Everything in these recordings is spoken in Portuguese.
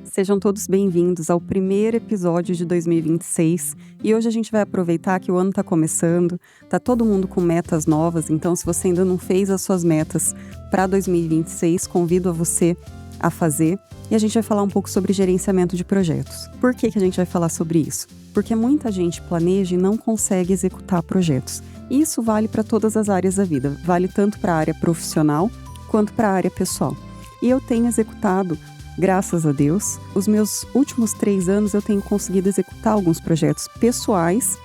Sejam todos bem-vindos ao primeiro episódio de 2026 e hoje a gente vai aproveitar que o ano está começando, tá todo mundo com metas novas, então se você ainda não fez as suas metas para 2026, convido a você a fazer e a gente vai falar um pouco sobre gerenciamento de projetos. Por que a gente vai falar sobre isso? Porque muita gente planeja e não consegue executar projetos. E isso vale para todas as áreas da vida, vale tanto para a área profissional quanto para a área pessoal. E eu tenho executado, graças a Deus, os meus últimos 3 anos eu tenho conseguido executar alguns projetos pessoais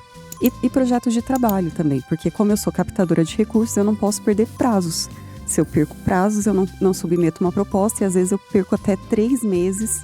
e projetos de trabalho também, porque como eu sou captadora de recursos, eu não posso perder prazos. Se eu perco prazos, eu não submeto uma proposta e às vezes eu perco até 3 meses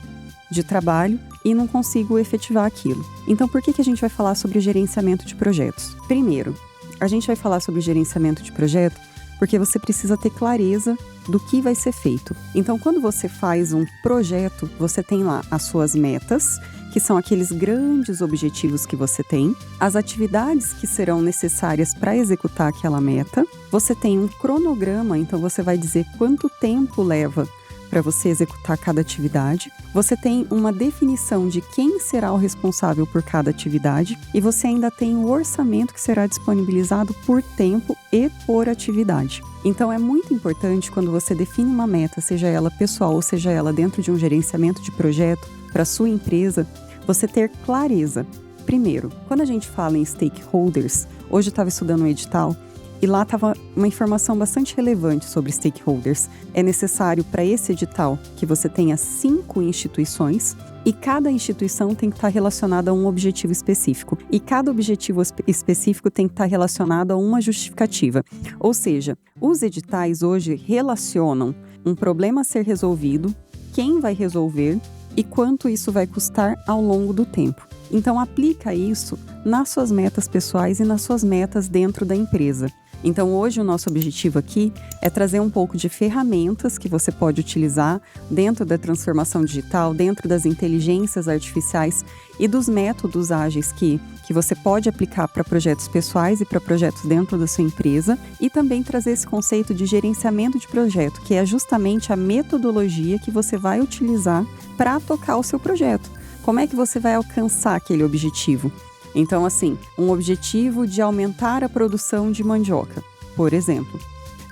de trabalho e não consigo efetivar aquilo. Então, por que a gente vai falar sobre gerenciamento de projetos? Primeiro, a gente vai falar sobre gerenciamento de projeto porque você precisa ter clareza do que vai ser feito. Então, quando você faz um projeto, você tem lá as suas metas, que são aqueles grandes objetivos que você tem, as atividades que serão necessárias para executar aquela meta, você tem um cronograma, então você vai dizer quanto tempo leva para você executar cada atividade, você tem uma definição de quem será o responsável por cada atividade e você ainda tem o orçamento que será disponibilizado por tempo e por atividade. Então é muito importante quando você define uma meta, seja ela pessoal ou seja ela dentro de um gerenciamento de projeto para a sua empresa, você ter clareza. Primeiro, quando a gente fala em stakeholders, hoje eu estava estudando um edital e lá estava uma informação bastante relevante sobre stakeholders. É necessário para esse edital que você tenha 5 instituições e cada instituição tem que estar relacionada a um objetivo específico. E cada objetivo específico tem que estar relacionado a uma justificativa. Ou seja, os editais hoje relacionam um problema a ser resolvido, quem vai resolver e quanto isso vai custar ao longo do tempo. Então, aplica isso nas suas metas pessoais e nas suas metas dentro da empresa. Então, hoje o nosso objetivo aqui é trazer um pouco de ferramentas que você pode utilizar dentro da transformação digital, dentro das inteligências artificiais e dos métodos ágeis que você pode aplicar para projetos pessoais e para projetos dentro da sua empresa e também trazer esse conceito de gerenciamento de projeto, que é justamente a metodologia que você vai utilizar para tocar o seu projeto. Como é que você vai alcançar aquele objetivo? Então, assim, um objetivo de aumentar a produção de mandioca, por exemplo.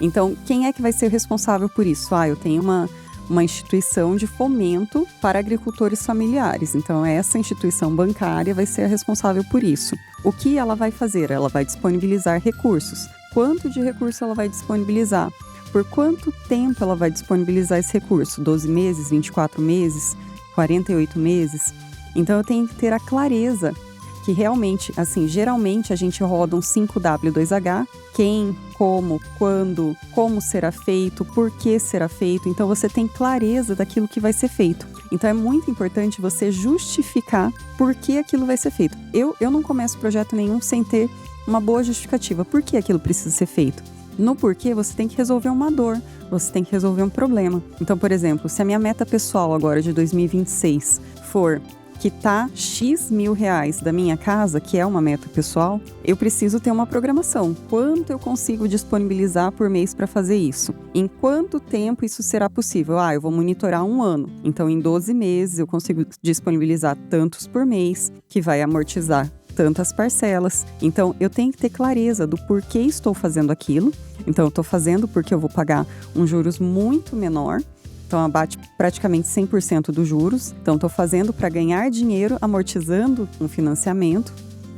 Então, quem é que vai ser responsável por isso? Eu tenho uma instituição de fomento para agricultores familiares. Então, essa instituição bancária vai ser a responsável por isso. O que ela vai fazer? Ela vai disponibilizar recursos. Quanto de recurso ela vai disponibilizar? Por quanto tempo ela vai disponibilizar esse recurso? 12 meses, 24 meses, 48 meses? Então, eu tenho que ter a clareza que realmente, assim, geralmente a gente roda um 5W2H, quem, como, quando, como será feito, por que será feito. Então, você tem clareza daquilo que vai ser feito. Então, é muito importante você justificar por que aquilo vai ser feito. Eu não começo projeto nenhum sem ter uma boa justificativa. Por que aquilo precisa ser feito? No porquê, você tem que resolver uma dor, você tem que resolver um problema. Então, por exemplo, se a minha meta pessoal agora de 2026 for quitar X mil reais da minha casa, que é uma meta pessoal, eu preciso ter uma programação. Quanto eu consigo disponibilizar por mês para fazer isso? Em quanto tempo isso será possível? Eu vou monitorar 1 ano. Então, em 12 meses, eu consigo disponibilizar tantos por mês, que vai amortizar tantas parcelas. Então, eu tenho que ter clareza do porquê estou fazendo aquilo. Então, eu estou fazendo porque eu vou pagar um juros muito menor. Então, abate praticamente 100% dos juros. Então, estou fazendo para ganhar dinheiro, amortizando um financiamento.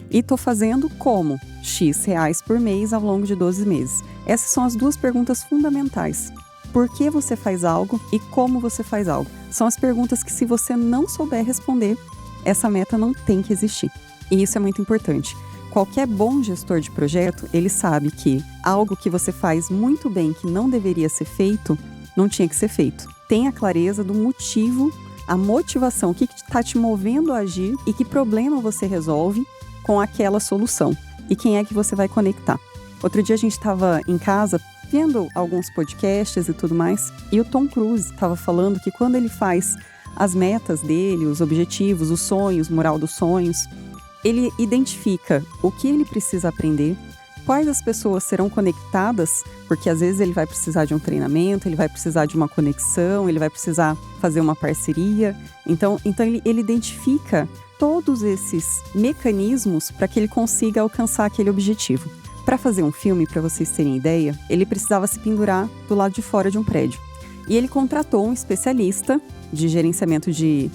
E estou fazendo como? X reais por mês ao longo de 12 meses. Essas são as 2 perguntas fundamentais. Por que você faz algo e como você faz algo? São as perguntas que, se você não souber responder, essa meta não tem que existir. E isso é muito importante. Qualquer bom gestor de projeto, ele sabe que algo que você faz muito bem, que não deveria ser feito, não tinha que ser feito. Tenha clareza do motivo, a motivação, o que está te movendo a agir e que problema você resolve com aquela solução. E quem é que você vai conectar. Outro dia a gente estava em casa vendo alguns podcasts e tudo mais, e o Tom Cruise estava falando que quando ele faz as metas dele, os objetivos, os sonhos, moral dos sonhos, ele identifica o que ele precisa aprender, quais as pessoas serão conectadas, porque às vezes ele vai precisar de um treinamento, ele vai precisar de uma conexão, ele vai precisar fazer uma parceria. Então ele identifica todos esses mecanismos para que ele consiga alcançar aquele objetivo. Para fazer um filme, para vocês terem ideia, ele precisava se pendurar do lado de fora de um prédio. E ele contratou um especialista de gerenciamento de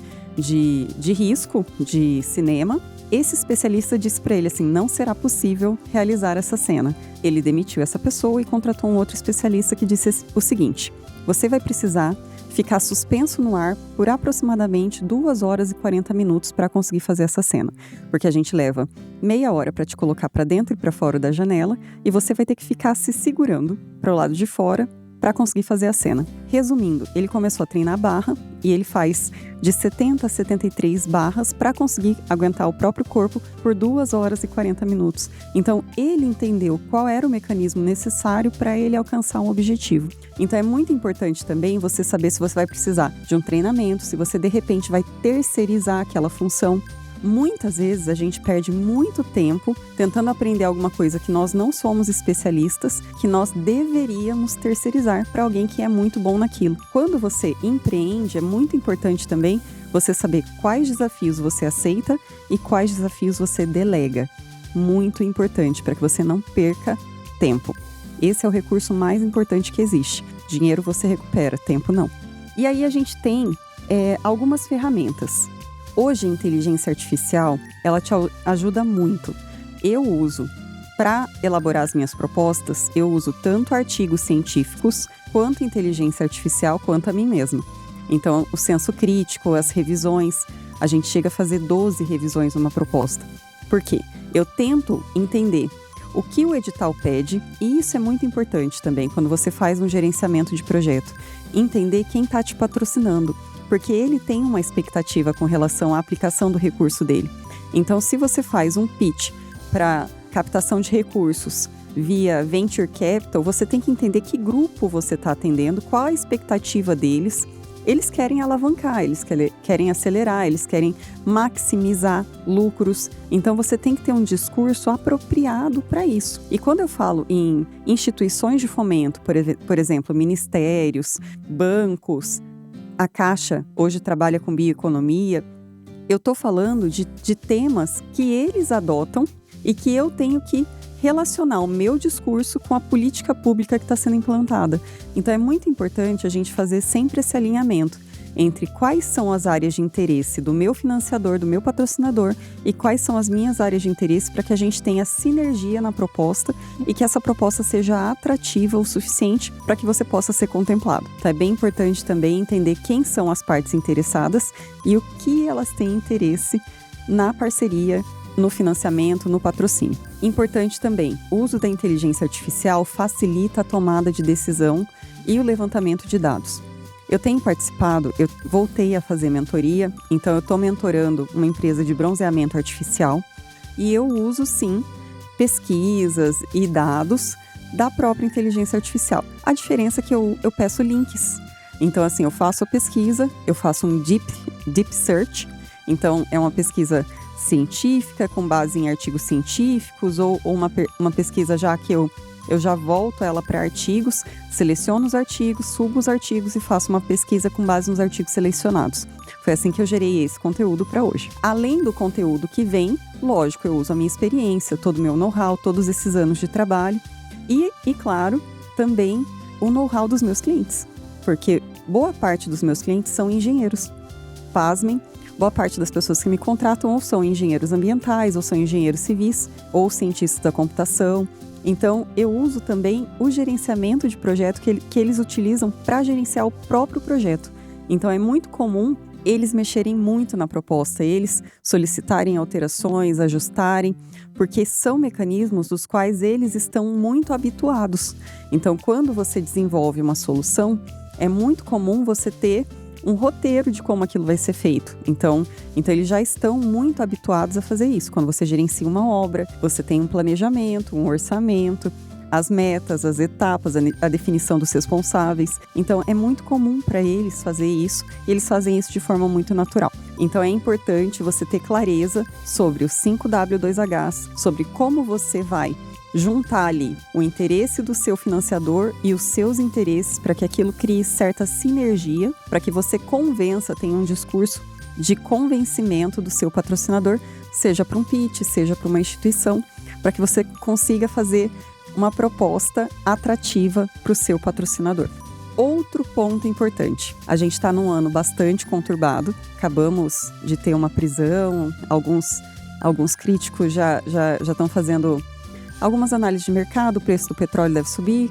risco de cinema. Esse especialista disse para ele assim, não será possível realizar essa cena. Ele demitiu essa pessoa e contratou um outro especialista que disse o seguinte, você vai precisar ficar suspenso no ar por aproximadamente 2 horas e 40 minutos para conseguir fazer essa cena. Porque a gente leva meia hora para te colocar para dentro e para fora da janela e você vai ter que ficar se segurando para o lado de fora para conseguir fazer a cena. Resumindo, ele começou a treinar barra e ele faz de 70 a 73 barras para conseguir aguentar o próprio corpo por 2 horas e 40 minutos. Então, ele entendeu qual era o mecanismo necessário para ele alcançar um objetivo. Então, é muito importante também você saber se você vai precisar de um treinamento, se você de repente vai terceirizar aquela função. Muitas vezes a gente perde muito tempo tentando aprender alguma coisa que nós não somos especialistas, que nós deveríamos terceirizar para alguém que é muito bom naquilo. Quando você empreende, é muito importante também você saber quais desafios você aceita e quais desafios você delega. Muito importante para que você não perca tempo. Esse é o recurso mais importante que existe. Dinheiro você recupera, tempo não. E aí a gente tem algumas ferramentas. Hoje, a inteligência artificial, ela te ajuda muito. Eu uso, para elaborar as minhas propostas, eu uso tanto artigos científicos, quanto inteligência artificial, quanto a mim mesma. Então, o senso crítico, as revisões, a gente chega a fazer 12 revisões numa proposta. Por quê? Eu tento entender o que o edital pede, e isso é muito importante também, quando você faz um gerenciamento de projeto. Entender quem está te patrocinando. Porque ele tem uma expectativa com relação à aplicação do recurso dele. Então, se você faz um pitch para captação de recursos via Venture Capital, você tem que entender que grupo você está atendendo, qual a expectativa deles. Eles querem alavancar, eles querem acelerar, eles querem maximizar lucros. Então, você tem que ter um discurso apropriado para isso. E quando eu falo em instituições de fomento, por exemplo, ministérios, bancos, a Caixa hoje trabalha com bioeconomia. Eu estou falando de temas que eles adotam e que eu tenho que relacionar o meu discurso com a política pública que está sendo implantada. Então, é muito importante a gente fazer sempre esse alinhamento entre quais são as áreas de interesse do meu financiador, do meu patrocinador e quais são as minhas áreas de interesse para que a gente tenha sinergia na proposta e que essa proposta seja atrativa o suficiente para que você possa ser contemplado. Então, é bem importante também entender quem são as partes interessadas e o que elas têm interesse na parceria, no financiamento, no patrocínio. Importante também, o uso da inteligência artificial facilita a tomada de decisão e o levantamento de dados. Eu tenho participado, eu voltei a fazer mentoria, então eu estou mentorando uma empresa de bronzeamento artificial e eu uso sim pesquisas e dados da própria inteligência artificial. A diferença é que eu peço links. Então assim, eu faço a pesquisa, eu faço um deep search, então é uma pesquisa científica com base em artigos científicos ou uma pesquisa já que eu já volto ela para artigos, seleciono os artigos, subo os artigos e faço uma pesquisa com base nos artigos selecionados. Foi assim que eu gerei esse conteúdo para hoje. Além do conteúdo que vem, lógico, eu uso a minha experiência, todo o meu know-how, todos esses anos de trabalho e claro, também o know-how dos meus clientes. Porque boa parte dos meus clientes são engenheiros. Pasmem, boa parte das pessoas que me contratam ou são engenheiros ambientais, ou são engenheiros civis, ou cientistas da computação. Então, eu uso também o gerenciamento de projeto que eles utilizam para gerenciar o próprio projeto. Então, é muito comum eles mexerem muito na proposta, eles solicitarem alterações, ajustarem, porque são mecanismos dos quais eles estão muito habituados. Então, quando você desenvolve uma solução, é muito comum você ter um roteiro de como aquilo vai ser feito. Então eles já estão muito habituados a fazer isso. Quando você gerencia uma obra, você tem um planejamento, um orçamento, as metas, as etapas, a definição dos responsáveis. Então é muito comum para eles fazer isso e eles fazem isso de forma muito natural. Então é importante você ter clareza sobre os 5W2Hs, sobre como você vai juntar ali o interesse do seu financiador e os seus interesses para que aquilo crie certa sinergia, para que você convença, tenha um discurso de convencimento do seu patrocinador, seja para um pitch, seja para uma instituição, para que você consiga fazer uma proposta atrativa para o seu patrocinador. Outro ponto importante, a gente está num ano bastante conturbado, acabamos de ter uma prisão, alguns críticos já estão fazendo algumas análises de mercado, o preço do petróleo deve subir,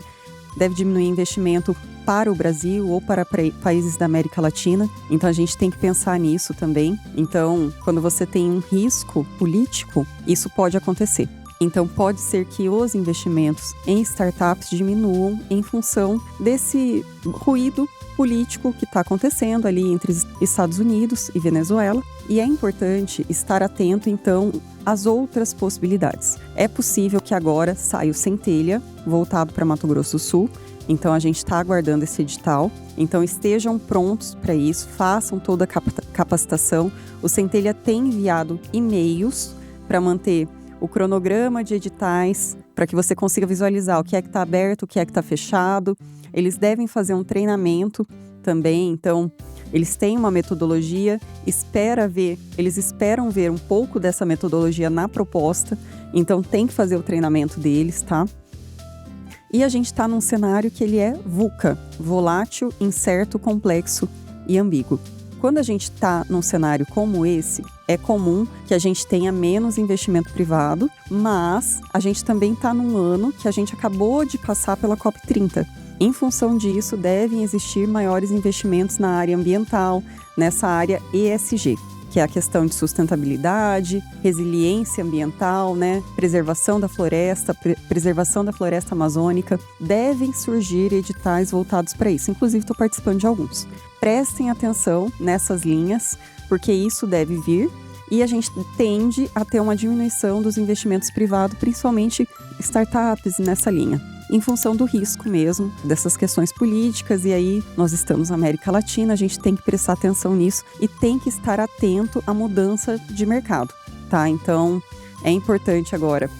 deve diminuir investimento para o Brasil ou para países da América Latina. Então a gente tem que pensar nisso também. Então, quando você tem um risco político, isso pode acontecer. Então pode ser que os investimentos em startups diminuam em função desse ruído político que está acontecendo ali entre Estados Unidos e Venezuela. E é importante estar atento, então, às outras possibilidades. É possível que agora saia o Centelha, voltado para Mato Grosso do Sul. Então, a gente está aguardando esse edital. Então, estejam prontos para isso, façam toda a capacitação. O Centelha tem enviado e-mails para manter o cronograma de editais, para que você consiga visualizar o que é que está aberto, o que é que está fechado. Eles devem fazer um treinamento também, então eles têm uma metodologia, eles esperam ver um pouco dessa metodologia na proposta, então tem que fazer o treinamento deles, tá? E a gente está num cenário que ele é VUCA, volátil, incerto, complexo e ambíguo. Quando a gente está num cenário como esse, é comum que a gente tenha menos investimento privado, mas a gente também está num ano que a gente acabou de passar pela COP30. Em função disso, devem existir maiores investimentos na área ambiental, nessa área ESG, que é a questão de sustentabilidade, resiliência ambiental, preservação da floresta, preservação da floresta amazônica. Devem surgir editais voltados para isso. Inclusive, estou participando de alguns. Prestem atenção nessas linhas, porque isso deve vir. E a gente tende a ter uma diminuição dos investimentos privados, principalmente startups nessa linha, em função do risco mesmo, dessas questões políticas. E aí, nós estamos na América Latina, a gente tem que prestar atenção nisso e tem que estar atento à mudança de mercado, tá? Então, é importante agora.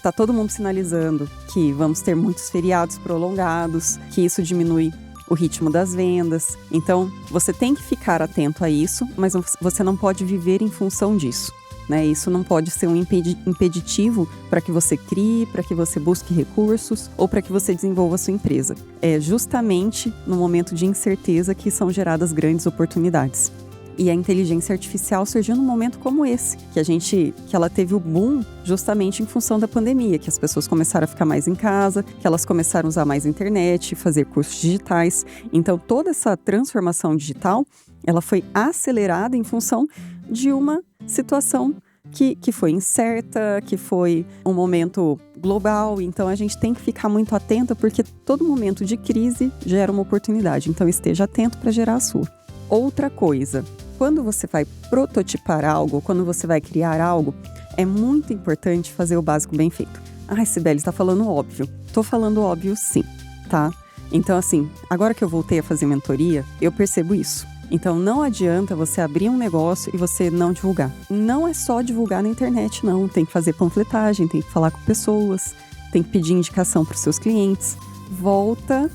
Tá todo mundo sinalizando que vamos ter muitos feriados prolongados, que isso diminui o ritmo das vendas. Então, você tem que ficar atento a isso, mas você não pode viver em função disso, né? Isso não pode ser um impeditivo para que você crie, para que você busque recursos ou para que você desenvolva a sua empresa. É justamente no momento de incerteza que são geradas grandes oportunidades. E a inteligência artificial surgiu num momento como esse, que ela teve o boom justamente em função da pandemia, que as pessoas começaram a ficar mais em casa, que elas começaram a usar mais a internet, fazer cursos digitais. Então, toda essa transformação digital, ela foi acelerada em função de uma situação que foi incerta, que foi um momento global. Então, a gente tem que ficar muito atento, porque todo momento de crise gera uma oportunidade. Então, esteja atento para gerar a sua. Outra coisa, quando você vai prototipar algo, quando você vai criar algo, é muito importante fazer o básico bem feito. Ai, Cibele, está falando óbvio. Tô falando óbvio sim, tá? Então, assim, agora que eu voltei a fazer mentoria, eu percebo isso. Então, não adianta você abrir um negócio e você não divulgar. Não é só divulgar na internet, não. Tem que fazer panfletagem, tem que falar com pessoas, tem que pedir indicação para os seus clientes. Volta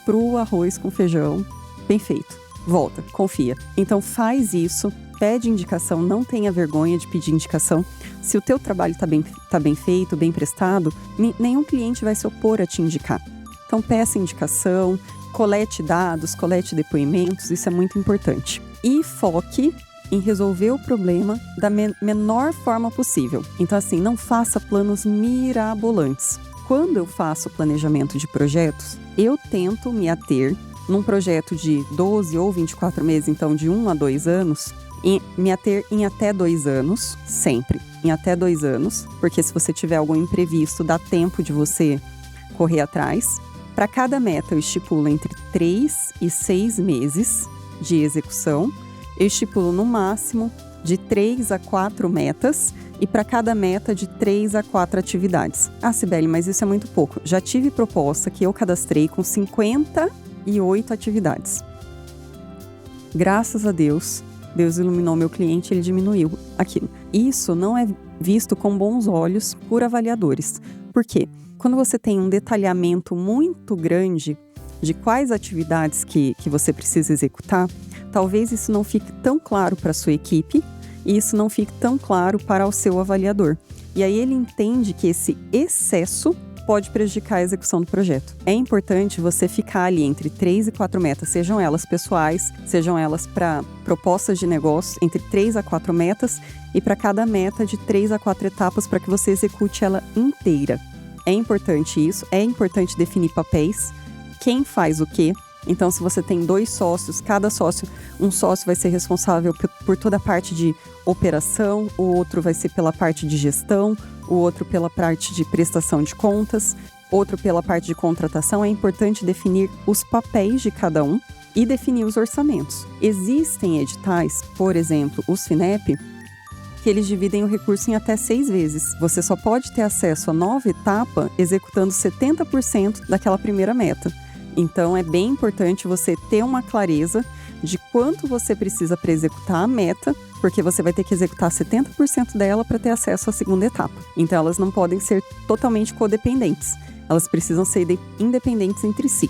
pro arroz com feijão bem feito. Volta, confia. Então faz isso, pede indicação, não tenha vergonha de pedir indicação. Se o teu trabalho tá bem feito, bem prestado, nenhum cliente vai se opor a te indicar. Então peça indicação, colete dados, colete depoimentos, isso é muito importante. E foque em resolver o problema da menor forma possível. Então assim, não faça planos mirabolantes. Quando eu faço planejamento de projetos, eu tento me ater num projeto de 12 ou 24 meses, então de 1 a 2 anos, me ater em até 2 anos, sempre, em até 2 anos, porque se você tiver algum imprevisto, dá tempo de você correr atrás. Para cada meta, eu estipulo entre 3 e 6 meses de execução. Eu estipulo no máximo de 3 a 4 metas e para cada meta de 3 a 4 atividades. Ah, Cibele, mas isso é muito pouco. Já tive proposta que eu cadastrei com 58 atividades. Graças a Deus, Deus iluminou meu cliente, ele diminuiu aquilo. Isso não é visto com bons olhos por avaliadores. Por quê? quando você tem um detalhamento muito grande de quais atividades que você precisa executar, talvez isso não fique tão claro para a sua equipe e isso não fique tão claro para o seu avaliador. E aí ele entende que esse excesso pode prejudicar a execução do projeto. É importante você ficar ali entre 3 e 4 metas, sejam elas pessoais, sejam elas para propostas de negócio, entre 3 a 4 metas e para cada meta de 3 a 4 etapas para que você execute ela inteira. É importante isso, é importante definir papéis, quem faz o quê. Então, se você tem 2 sócios, um sócio vai ser responsável por toda a parte de operação, o outro vai ser pela parte de gestão, o outro pela parte de prestação de contas, outro pela parte de contratação. É importante definir os papéis de cada um e definir os orçamentos. Existem editais, por exemplo, os FINEP, que eles dividem o recurso em até 6 vezes. Você só pode ter acesso à nova etapa executando 70% daquela primeira meta. Então, é bem importante você ter uma clareza de quanto você precisa para executar a meta, porque você vai ter que executar 70% dela para ter acesso à segunda etapa. Então, elas não podem ser totalmente codependentes. Elas precisam ser independentes entre si,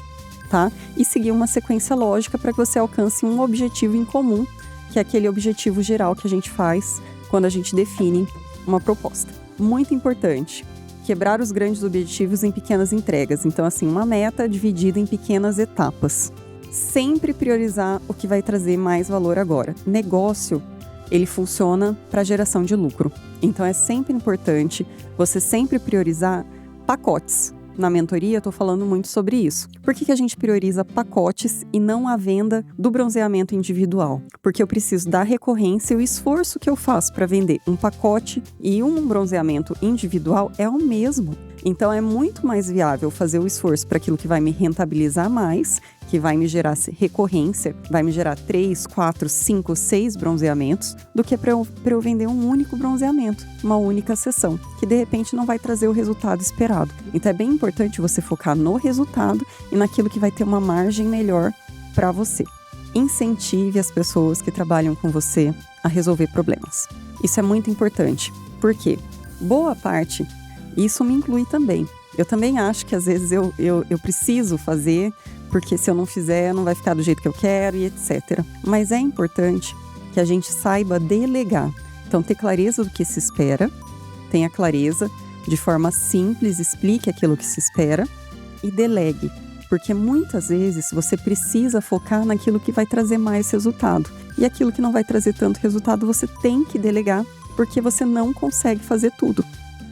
tá? E seguir uma sequência lógica para que você alcance um objetivo em comum, que é aquele objetivo geral que a gente faz quando a gente define uma proposta. Muito importante. Quebrar os grandes objetivos em pequenas entregas. Então, assim, uma meta dividida em pequenas etapas. Sempre priorizar o que vai trazer mais valor agora. Negócio, ele funciona para geração de lucro. Então, é sempre importante você sempre priorizar pacotes. Na mentoria, eu estou falando muito sobre isso. Por que a gente prioriza pacotes e não a venda do bronzeamento individual? Porque eu preciso da recorrência e o esforço que eu faço para vender um pacote e um bronzeamento individual é o mesmo. Então, é muito mais viável fazer o esforço para aquilo que vai me rentabilizar mais, que vai me gerar recorrência, vai me gerar 3, 4, 5, 6 bronzeamentos, do que para eu vender um único bronzeamento, uma única sessão, que de repente não vai trazer o resultado esperado. Então é bem importante você focar no resultado e naquilo que vai ter uma margem melhor para você. Incentive as pessoas que trabalham com você a resolver problemas. Isso é muito importante, porque boa parte, isso me inclui também. Eu também acho que às vezes eu preciso fazer, porque se eu não fizer, não vai ficar do jeito que eu quero e etc. Mas é importante que a gente saiba delegar. Então, ter clareza do que se espera, tenha clareza, de forma simples, explique aquilo que se espera e delegue. Porque muitas vezes você precisa focar naquilo que vai trazer mais resultado. E aquilo que não vai trazer tanto resultado, você tem que delegar, porque você não consegue fazer tudo.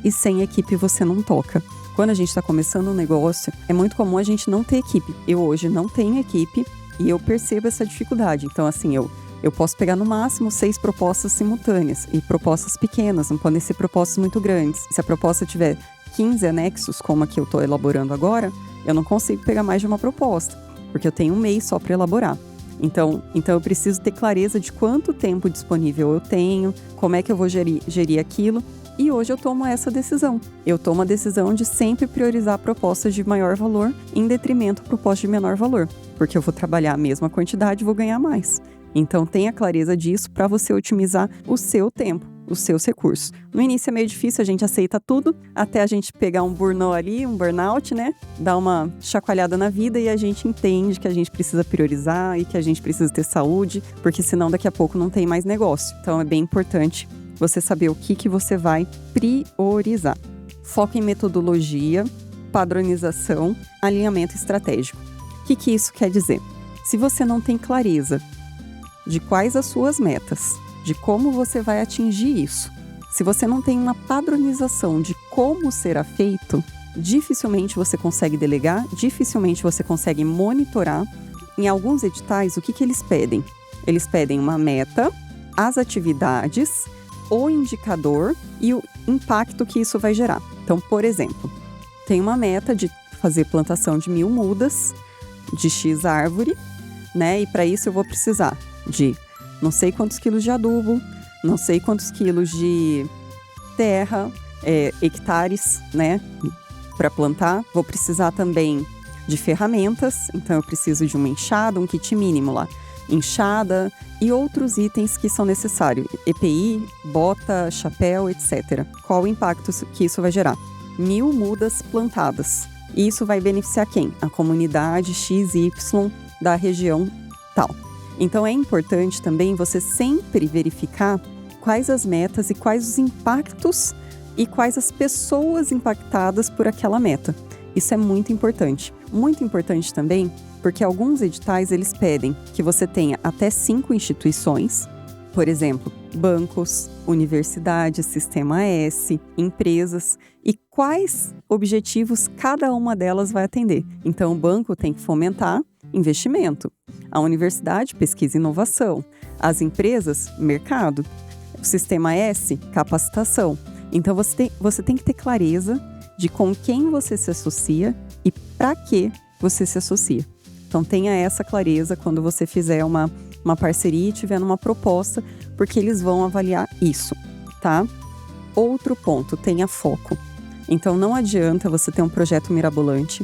E sem equipe você não toca. Quando a gente está começando um negócio, é muito comum a gente não ter equipe. Eu hoje não tenho equipe e eu percebo essa dificuldade. Então, assim, eu posso pegar no máximo 6 propostas simultâneas e propostas pequenas, não podem ser propostas muito grandes. Se a proposta tiver 15 anexos, como a que eu estou elaborando agora, eu não consigo pegar mais de uma proposta, porque eu tenho um mês só para elaborar. Então eu preciso ter clareza de quanto tempo disponível eu tenho, como é que eu vou gerir aquilo. E hoje eu tomo essa decisão. Eu tomo a decisão de sempre priorizar propostas de maior valor em detrimento a propostas de menor valor, porque eu vou trabalhar a mesma quantidade e vou ganhar mais. Então tenha clareza disso para você otimizar o seu tempo, os seus recursos. No início é meio difícil, a gente aceita tudo, até a gente pegar um burnout ali, um burnout, né? Dar uma chacoalhada na vida e a gente entende que a gente precisa priorizar e que a gente precisa ter saúde, porque senão daqui a pouco não tem mais negócio. Então é bem importante você saber o que você vai priorizar. Foco em metodologia, padronização, alinhamento estratégico. O que isso quer dizer? Se você não tem clareza de quais as suas metas, de como você vai atingir isso, se você não tem uma padronização de como será feito, dificilmente você consegue delegar, dificilmente você consegue monitorar. Em alguns editais, o que eles pedem? Eles pedem uma meta, as atividades, o indicador e o impacto que isso vai gerar. Então, por exemplo, tem uma meta de fazer plantação de 1000 mudas de X árvore, né? E para isso eu vou precisar de não sei quantos quilos de adubo, não sei quantos quilos de terra, hectares, né? Para plantar. Vou precisar também de ferramentas, então eu preciso de uma enxada, um kit mínimo lá. Enxada e outros itens que são necessários, EPI, bota, chapéu, etc. Qual o impacto que isso vai gerar? 1.000 mudas plantadas. E isso vai beneficiar quem? A comunidade XY da região tal. Então é importante também você sempre verificar quais as metas e quais os impactos e quais as pessoas impactadas por aquela meta. Isso é muito importante. Muito importante também porque alguns editais eles pedem que você tenha até 5 instituições, por exemplo, bancos, universidades, Sistema S, empresas, e quais objetivos cada uma delas vai atender. Então, o banco tem que fomentar investimento, a universidade, pesquisa e inovação, as empresas, mercado, o Sistema S, capacitação. Então, você tem que ter clareza de com quem você se associa e para que você se associa. Então, tenha essa clareza quando você fizer uma parceria e tiver uma proposta, porque eles vão avaliar isso, tá? Outro ponto, tenha foco. Então, não adianta você ter um projeto mirabolante.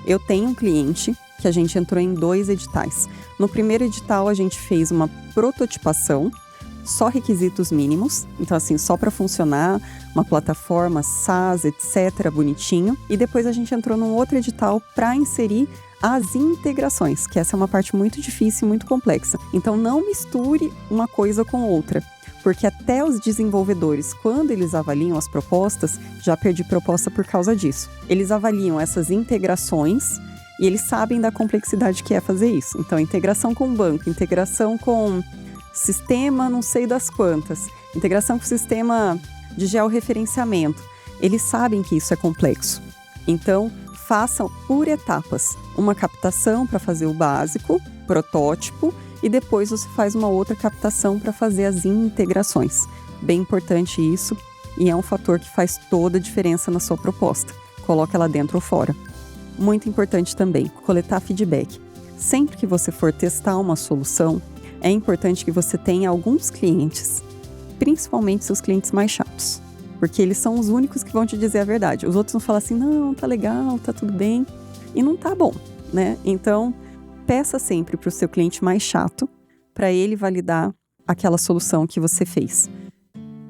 Eu tenho um cliente que a gente entrou em 2 editais. No primeiro edital, a gente fez uma prototipação, só requisitos mínimos, então assim, só para funcionar, uma plataforma SaaS, etc., bonitinho. E depois a gente entrou num outro edital para inserir as integrações, que essa é uma parte muito difícil e muito complexa. Então não misture uma coisa com outra, porque até os desenvolvedores, quando eles avaliam as propostas, já perdi proposta por causa disso. Eles avaliam essas integrações e eles sabem da complexidade que é fazer isso. Então, integração com banco, integração com sistema não sei das quantas, integração com sistema de georreferenciamento. Eles sabem que isso é complexo. Então, façam por etapas. Uma captação para fazer o básico, protótipo, e depois você faz uma outra captação para fazer as integrações. Bem importante isso, e é um fator que faz toda a diferença na sua proposta. Coloca ela dentro ou fora. Muito importante também, coletar feedback. Sempre que você for testar uma solução, é importante que você tenha alguns clientes, principalmente seus clientes mais chatos, porque eles são os únicos que vão te dizer a verdade. Os outros vão falar assim, não, tá legal, tá tudo bem, e não tá bom, né? Então, peça sempre para o seu cliente mais chato, para ele validar aquela solução que você fez.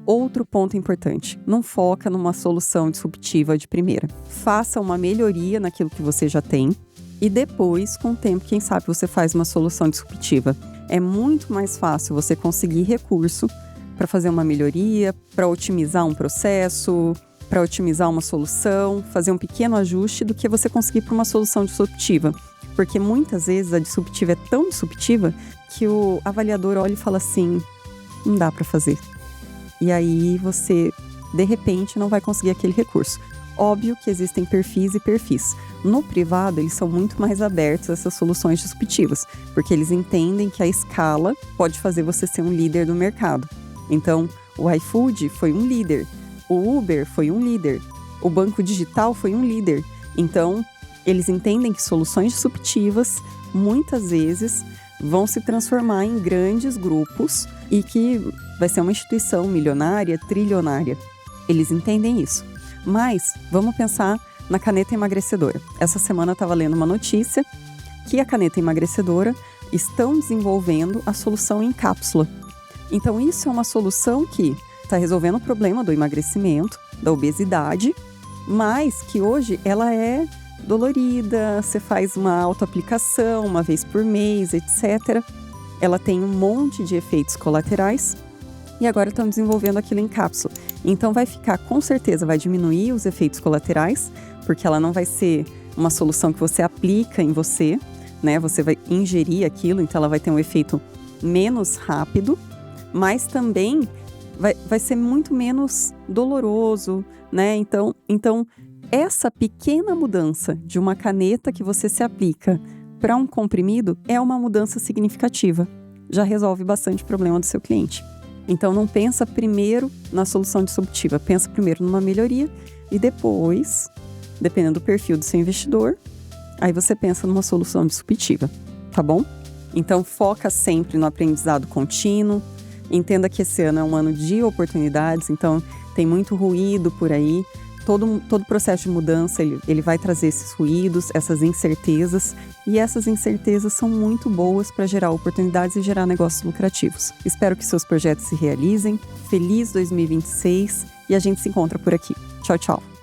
Outro ponto importante, não foca numa solução disruptiva de primeira. Faça uma melhoria naquilo que você já tem e depois, com o tempo, quem sabe você faz uma solução disruptiva. É muito mais fácil você conseguir recurso para fazer uma melhoria, para otimizar um processo, para otimizar uma solução, fazer um pequeno ajuste do que você conseguir para uma solução disruptiva. Porque muitas vezes a disruptiva é tão disruptiva que o avaliador olha e fala assim, não dá para fazer. E aí você, de repente, não vai conseguir aquele recurso. Óbvio que existem perfis e perfis. No privado, eles são muito mais abertos a essas soluções disruptivas, porque eles entendem que a escala pode fazer você ser um líder do mercado. Então, o iFood foi um líder, o Uber foi um líder, o banco digital foi um líder. Então, eles entendem que soluções disruptivas, muitas vezes, vão se transformar em grandes grupos e que vai ser uma instituição milionária, trilionária. Eles entendem isso. Mas vamos pensar na caneta emagrecedora. Essa semana eu estava lendo uma notícia que a caneta emagrecedora estão desenvolvendo a solução em cápsula. Então isso é uma solução que está resolvendo o problema do emagrecimento, da obesidade, mas que hoje ela é dolorida, você faz uma autoaplicação uma vez por mês, etc. Ela tem um monte de efeitos colaterais e agora estão desenvolvendo aquilo em cápsula. Então vai ficar, com certeza, vai diminuir os efeitos colaterais, porque ela não vai ser uma solução que você aplica em você, né? Você vai ingerir aquilo, então ela vai ter um efeito menos rápido, mas também vai ser muito menos doloroso, né? Então essa pequena mudança de uma caneta que você se aplica para um comprimido é uma mudança significativa. Já resolve bastante o problema do seu cliente. Então não pensa primeiro na solução disruptiva, pensa primeiro numa melhoria e depois, dependendo do perfil do seu investidor, aí você pensa numa solução disruptiva, tá bom? Então foca sempre no aprendizado contínuo, entenda que esse ano é um ano de oportunidades, então tem muito ruído por aí. Todo processo de mudança, ele vai trazer esses ruídos, essas incertezas, e essas incertezas são muito boas para gerar oportunidades e gerar negócios lucrativos. Espero que seus projetos se realizem. Feliz 2026 e a gente se encontra por aqui. Tchau, tchau!